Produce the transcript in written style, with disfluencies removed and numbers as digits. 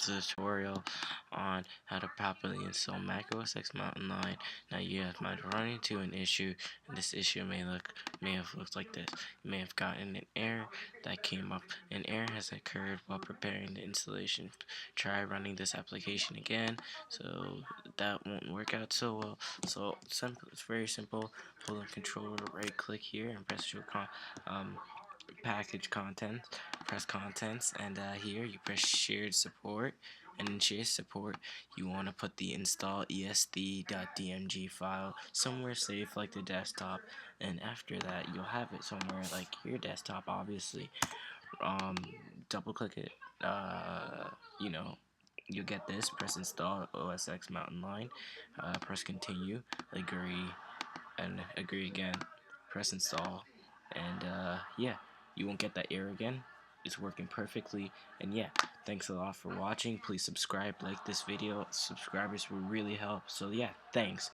is a tutorial on how to properly install Mac OS X Mountain Lion. Now you might run into an issue, and this issue may have looked like this. You may have gotten an error that came up. An error has occurred while preparing the installation. Try running this application again, so that won't work out so well. So it's very simple. Pull the controller, right click here, and press your package contents, press contents, and here you press shared support, and in shared support you want to put the install est.dmg file somewhere safe like the desktop, and after that you'll have it somewhere like your desktop obviously. Double click it, you know, you get this, press install OS X Mountain Lion, press continue, agree, and agree again, press install, and yeah, you won't get that error again. It's working perfectly. And yeah, thanks a lot for watching. Please subscribe, like this video. Subscribers will really help. So yeah, thanks.